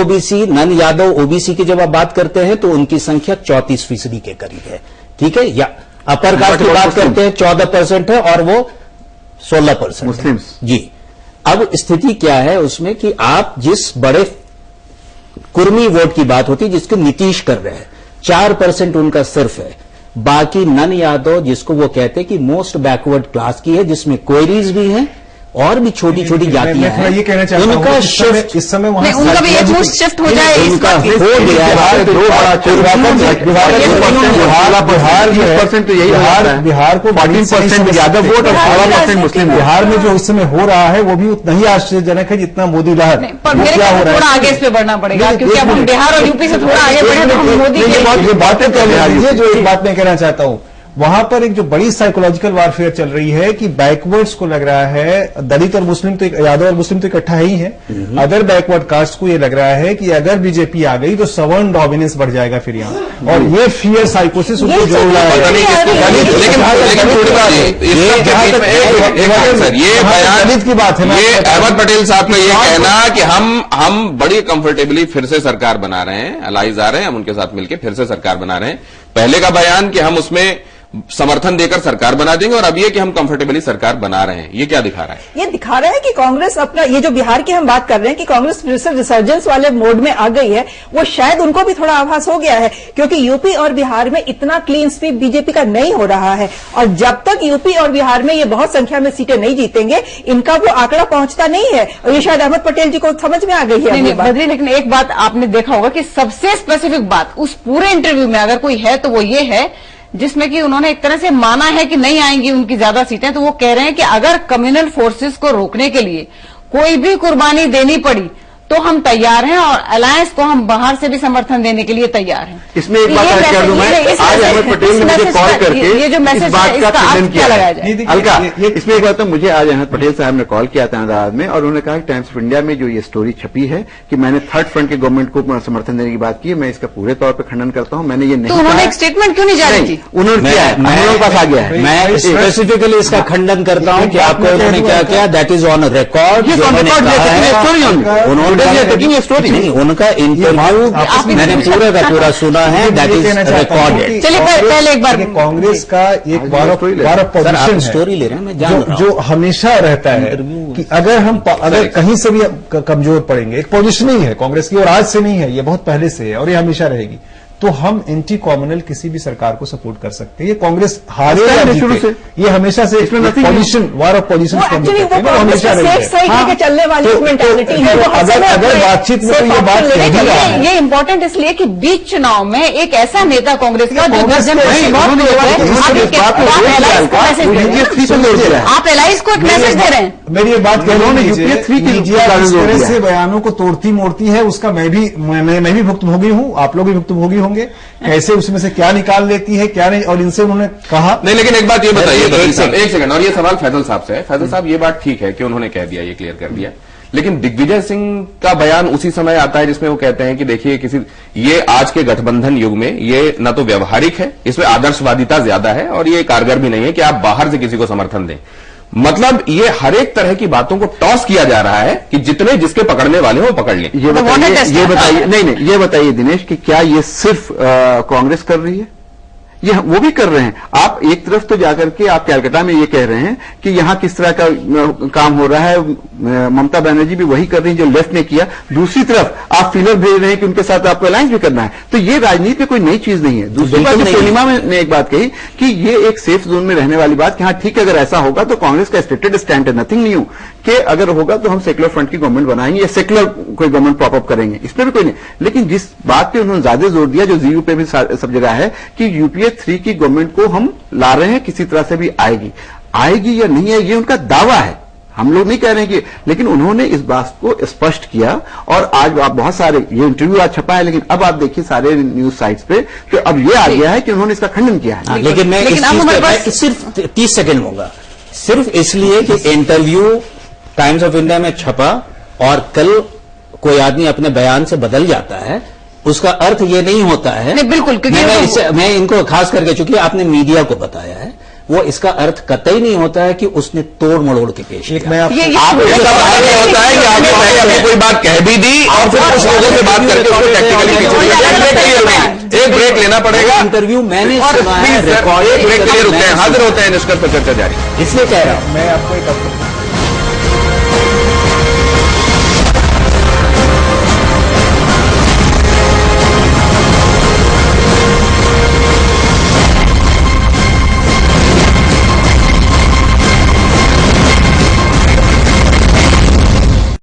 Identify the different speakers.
Speaker 1: OBC, none Yadav OBC की जब आप बात करते हैं तो उनकी संख्या 34% के करीब है, ठीक है। या अपर कास्ट की बात करते हैं 14% है और वो 16%
Speaker 2: मुस्लिम्स
Speaker 1: जी। अब स्थिति क्या है उसमें कि आप जिस बड़े कुर्मी वोट की बात होती है जिसको नीतीश कर रहे हैं, 4% उनका सिर्फ है। बाकी नन यादव जिसको वो कहते हैं कि मोस्ट बैकवर्ड क्लास की है, जिसमें क्वेरीज भी हैं और भी छोटी छोटी जातियां हैं,
Speaker 3: ये कहना चाहता हूं
Speaker 1: उनका
Speaker 3: शिफ्ट इस समय वहां
Speaker 4: उनका भी एक मुश्त शिफ्ट हो जाए,
Speaker 1: उनका हो गया है।
Speaker 3: बिहार को
Speaker 2: 14% यादव वोट और 16% मुस्लिम।
Speaker 3: बिहार में जो इस समय हो रहा है वो भी उतना ही आश्चर्यजनक है जितना मोदी लहर।
Speaker 4: पर मेरे
Speaker 3: क्या हो रहा है,
Speaker 4: थोड़ा आगे इस पे बढ़ना पड़ेगा, क्योंकि अब हम बिहार और यूपी से थोड़ा आगे बढ़े तो हम मोदी
Speaker 3: ये बातें ये जो एक बात मैं कहना चाहता हूं, वहां पर एक जो बड़ी साइकोलॉजिकल वारफेयर चल रही है कि बैकवर्ड्स को लग रहा है, दलित और मुस्लिम तो यादव और मुस्लिम तो इकट्ठा ही है, अदर बैकवर्ड कास्ट को ये लग रहा है कि अगर बीजेपी आ गई तो सवर्ण डोमिनेंस बढ़ जाएगा फिर यहाँ, और ये फियर साइकोसिस उनको जोड़ रहा है।
Speaker 2: दलित की बात है ना, ये अहमद पटेल साहब का ये कहना कि हम बड़ी कंफर्टेबली फिर से सरकार बना रहे हैं, अलाइज आ रहे हैं, हम उनके साथ मिलकर फिर से सरकार बना रहे हैं। पहले का बयान कि हम उसमें समर्थन देकर सरकार बना देंगे, और अब ये कि हम कंफर्टेबली सरकार बना रहे हैं, ये क्या दिखा रहा है?
Speaker 5: ये दिखा रहा है कि कांग्रेस अपना, ये जो बिहार की हम बात कर रहे हैं कि कांग्रेस फिर से रिसर्जेंस वाले मोड में आ गई है, वो शायद उनको भी थोड़ा आभास हो गया है, क्योंकि यूपी और बिहार में इतना क्लीन स्वीप बीजेपी का नहीं हो रहा है, और जब तक यूपी और बिहार में ये बहुत संख्या में सीटें नहीं जीतेंगे, इनका वो आंकड़ा पहुंचता नहीं है, और ये शायद अहमद पटेल जी को समझ में आ गई है।
Speaker 4: बद्री, लेकिन एक बात आपने देखा होगा कि सबसे स्पेसिफिक बात उस पूरे इंटरव्यू में अगर कोई है तो वो ये है जिसमें कि उन्होंने एक तरह से माना है कि नहीं आएंगी उनकी ज्यादा सीटें, तो वो कह रहे हैं कि अगर कम्युनल फोर्सेस को रोकने के लिए कोई भी कुर्बानी देनी पड़ी तो हम तैयार हैं, और अलायंस को हम बाहर से भी समर्थन देने के लिए तैयार हैं।
Speaker 2: इसमें एक बात ऐड कर दूं मैं, आज अहमद पटेल ने मुझे कॉल करके
Speaker 4: ये जो मैसेज
Speaker 2: इस बात का खंडन किया
Speaker 4: है।
Speaker 2: हल्का इसमें एक बात तो मुझे आज अहमद पटेल साहब ने कॉल किया था अहमदाबाद में, और उन्होंने कहा कि टाइम्स ऑफ इंडिया में जो ये स्टोरी छपी है कि मैंने थर्ड फ्रंट के गवर्नमेंट को समर्थन देने की बात की है, मैं इसका पूरे तौर पर खंडन करता हूं। मैंने ये नहीं,
Speaker 4: तो उन्होंने एक स्टेटमेंट क्यों नहीं जारी की?
Speaker 2: उन्होंने किया है, मेरे पास आ गया है।
Speaker 1: मैं स्पेसिफिकली इसका खंडन करता हूं कि आपको उन्होंने क्या किया, दैट इज ऑन रिकॉर्ड। उन्होंने नहीं, उनका इंटरव्यू मैंने पूरा का पूरा सुना है, दैट इज रिकॉर्डेड।
Speaker 4: चलिए पहले एक बार
Speaker 3: कांग्रेस का एक वार पोजीशन
Speaker 1: स्टोरी ले रहे हैं, मैं जान रहा हूं,
Speaker 3: जो हमेशा रहता है कि अगर कहीं से भी कमजोर पड़ेंगे, एक पोजीशनिंग है कांग्रेस की, और आज से नहीं है, ये बहुत पहले से है और ये हमेशा रहेगी, तो हम एंटी कॉम्युनल किसी भी सरकार को सपोर्ट कर सकते हैं। ये कांग्रेस हारे या जीते, ये हमेशा से पोजीशन, वार ऑफ पोजीशन हमेशा
Speaker 5: रही चलने वाली मेंटालिटी है।
Speaker 3: अगर बातचीत में ये बात
Speaker 4: ये इम्पोर्टेंट इसलिए कि बीच चुनाव में एक ऐसा नेता कांग्रेस का जो आप एलाइज को एक मैसेज दे रहे हैं।
Speaker 3: मेरी ये बात से बयानों को तोड़ती मोड़ती है, उसका मैं भी भुक्तभोगी हूं, आप लोग भी भुक्तभोगी होंगे, कैसे उसमें से क्या निकाल लेती है क्या नहीं, और इनसे उन्होंने कहा
Speaker 2: नहीं। लेकिन एक बात ये बताइए, एक सेकंड, और ये सवाल फैजल साहब से है। फैजल साहब, ये बात ठीक है कि उन्होंने कह दिया, ये क्लियर कर दिया, लेकिन दिग्विजय सिंह का बयान उसी समय आता है जिसमें वो कहते हैं कि देखिए ये आज के गठबंधन युग में ये न तो व्यवहारिक है, इसमें आदर्शवादिता ज्यादा है, और ये कारगर भी नहीं है कि आप बाहर से किसी को समर्थन दें। मतलब ये हर एक तरह की बातों को टॉस किया जा रहा है कि जितने जिसके पकड़ने वाले हो वो पकड़ लें।
Speaker 6: ये बताइए नहीं, ये बताइए दिनेश कि क्या ये सिर्फ कांग्रेस कर रही है? ये वो भी कर रहे हैं। आप एक तरफ तो जाकर के आप कलकत्ता में ये कह रहे हैं कि यहां किस तरह का काम हो रहा है, ममता बनर्जी भी वही कर रही है जो लेफ्ट ने किया। दूसरी तरफ आप फीलर भेज रहे हैं कि उनके साथ आपको अलायंस भी करना है, तो ये राजनीति में कोई नई चीज नहीं है। दूसरी बात, पूर्णिमा ने एक बात कही कि ये एक सेफ जोन में रहने वाली बात कि हाँ ठीक है, अगर ऐसा होगा तो कांग्रेस का स्टेटेड स्टैंड है, नथिंग न्यू, कि अगर होगा तो हम सेकुलर फ्रंट की गवर्नमेंट बनाएंगे या सेकुलर कोई गवर्नमेंट प्रॉपअप करेंगे, इसमें भी कोई नहीं। लेकिन जिस बात पे उन्होंने ज्यादा जोर दिया, जो जीयू पे भी सब जगह है, कि यूपीए 3 की गवर्नमेंट को हम ला रहे हैं, किसी तरह से भी आएगी या नहीं है, ये उनका दावा है, हम लोग नहीं कह रहे हैं कि, लेकिन उन्होंने इस बात को स्पष्ट किया। और आज आप बहुत सारे, ये इंटरव्यू आज छपा है, लेकिन अब आप देखिए सारे न्यूज साइट्स पे तो अब ये आ गया है कि उन्होंने इसका खंडन किया है।
Speaker 1: लेकिन मैं इस चीज पे सिर्फ 30 सेकंड होगा, सिर्फ इसलिए कि इंटरव्यू टाइम्स ऑफ इंडिया में छपा और कल कोई आदमी अपने बयान से बदल जाता है, उसका अर्थ ये नहीं होता है।
Speaker 4: नहीं, बिल्कुल,
Speaker 1: मैं इनको खास करके, चूंकि आपने मीडिया को बताया है, वो इसका अर्थ कतई नहीं होता है कि उसने तोड़ मड़ोड़ के पेश
Speaker 3: एक
Speaker 1: किया।
Speaker 3: मैं
Speaker 2: आपको इसका मतलब ये होता है कि आपने पहले अपनी कोई बात कह भी दी और फिर कुछ लोगों से बात करके उसको टेक्निकली एक ब्रेक लेना पड़ेगा।
Speaker 1: इंटरव्यू मैंने
Speaker 2: और
Speaker 1: सुना है,
Speaker 2: एक ब्रेक के लिए रुकते हैं, हाजिर होते हैं, निष्कर्ष पर चर्चा जारी।
Speaker 1: इसलिए कह रहा हूं
Speaker 3: मैं आपको एक